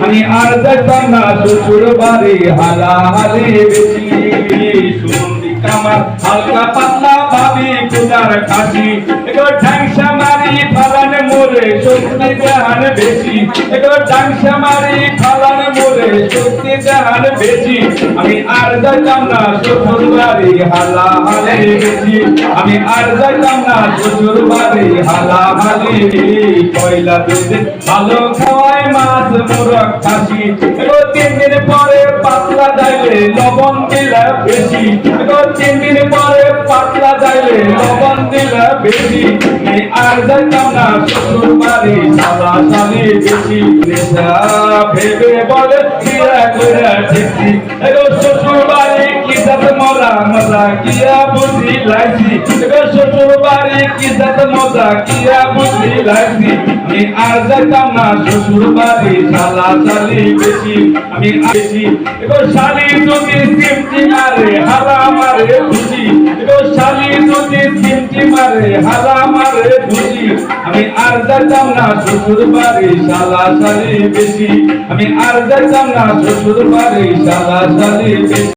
আমি আর যাইতাম না শ্বশুর বাড়ি হালাহালি বেশি। আমার হালকা পাতলা ভাবি কুদার খাসি এগো ঢাংসা মারি ফালান মোরে সত্যি জাহান বেশি এগো ঢাংসা মারি ফালান মোরে সত্যি জাহান বেশি। আমি আর যাইতাম না শ্বশুর বাড়ি হালাহালি বেশি। আমি আর যাইতাম না শ্বশুর বাড়ি হালাহালি। পয়লা দুদিন ভালো খাওয়ায় মাছ মোরগ খাসি এগো 3 দিন পরে পাতলা যাইলে লবণ দিলে বেশি এগো 3 দিন পরে পাতলা যাইলে লবণ দিলে বেশি। আমি আর যাইতাম না শ্বশুর বাড়ি হালাহালি বেশি। নেশা ভেবে বলে কিয়া করে ঠিকই এগো শ্বশুর বাড়ি কি সাথ মজা মজা কিয়া বুঝি লাগছি এগো শ্বশুর বাড়ি কি সাথ মজা কিয়া বুঝি লাগছি। আমি আর যাইতাম না শ্বশুর বাড়ি হালাহালি বেশি। আমি বেশি এগো শালি যদি সিমটি মারে হালা মারে খুশি এগো শালি যদি সিমটি মারে হালা মারে খুশি। আমি আর যাইতাম না শ্বশুর বাড়ি হালাহালি বেশি। আমি আর যাইতাম না শ্বশুর বাড়ি হালাহালি বেশি।